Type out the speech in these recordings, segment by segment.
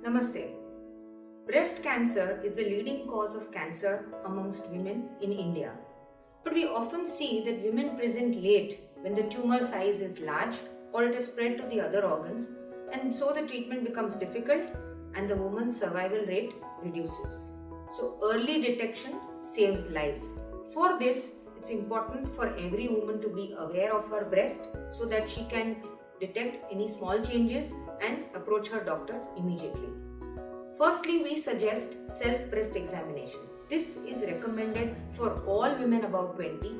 Namaste. Breast cancer is the leading cause of cancer amongst women in India. But we often see that women present late when the tumor size is large or it has spread to the other organs, and so the treatment becomes difficult and the woman's survival rate reduces. So, early detection saves lives. For this, it's important for every woman to be aware of her breast so that she can detect any small changes and approach her doctor immediately. Firstly, we suggest self-breast examination. This is recommended for all women above 20,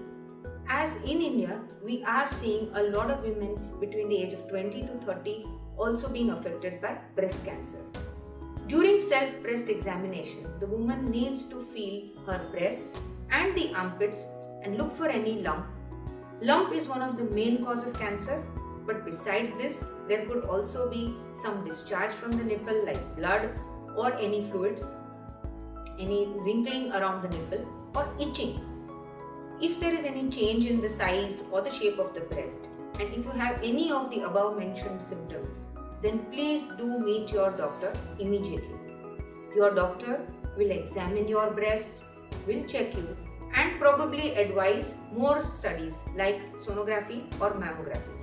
as in India, we are seeing a lot of women between the age of 20 to 30 also being affected by breast cancer. During self-breast examination, the woman needs to feel her breasts and the armpits and look for any lump. Lump is one of the main cause of cancer, but besides this, there could also be some discharge from the nipple like blood or any fluids, any wrinkling around the nipple or itching. If there is any change in the size or the shape of the breast, and if you have any of the above mentioned symptoms, then please do meet your doctor immediately. Your doctor will examine your breast, will check you, and probably advise more studies like sonography or mammography.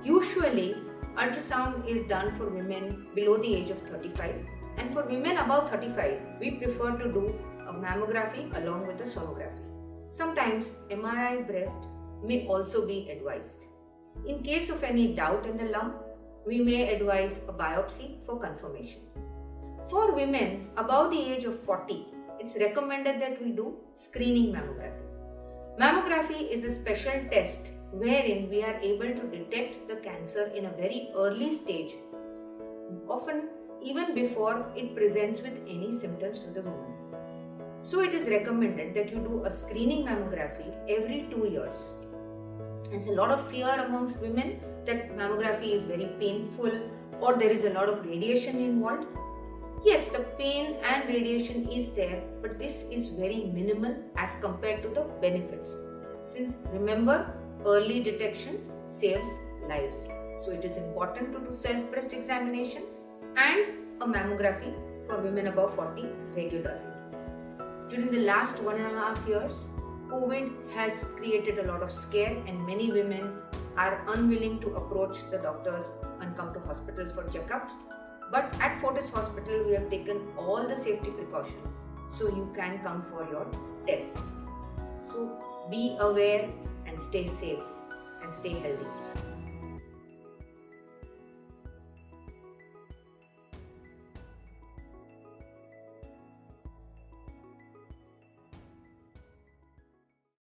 Usually, ultrasound is done for women below the age of 35, and for women above 35, we prefer to do a mammography along with a sonography. Sometimes MRI breast may also be advised. In case of any doubt in the lump, we may advise a biopsy for confirmation. For women above the age of 40, it's recommended that we do screening mammography. Mammography is a special test wherein we are able to detect the cancer in a very early stage, often even before it presents with any symptoms to the woman. So it is recommended that you do a screening mammography every 2 years. There's a lot of fear amongst women that mammography is very painful or there is a lot of radiation involved. Yes, the pain and radiation is there, but this is very minimal as compared to the benefits. Since remember, early detection saves lives. So it is important to do self-breast examination and a mammography for women above 40 regularly. During the last 1.5 years, COVID has created a lot of scare and many women are unwilling to approach the doctors and come to hospitals for checkups. But at Fortis Hospital, we have taken all the safety precautions so you can come for your tests. So be aware and stay safe and stay healthy.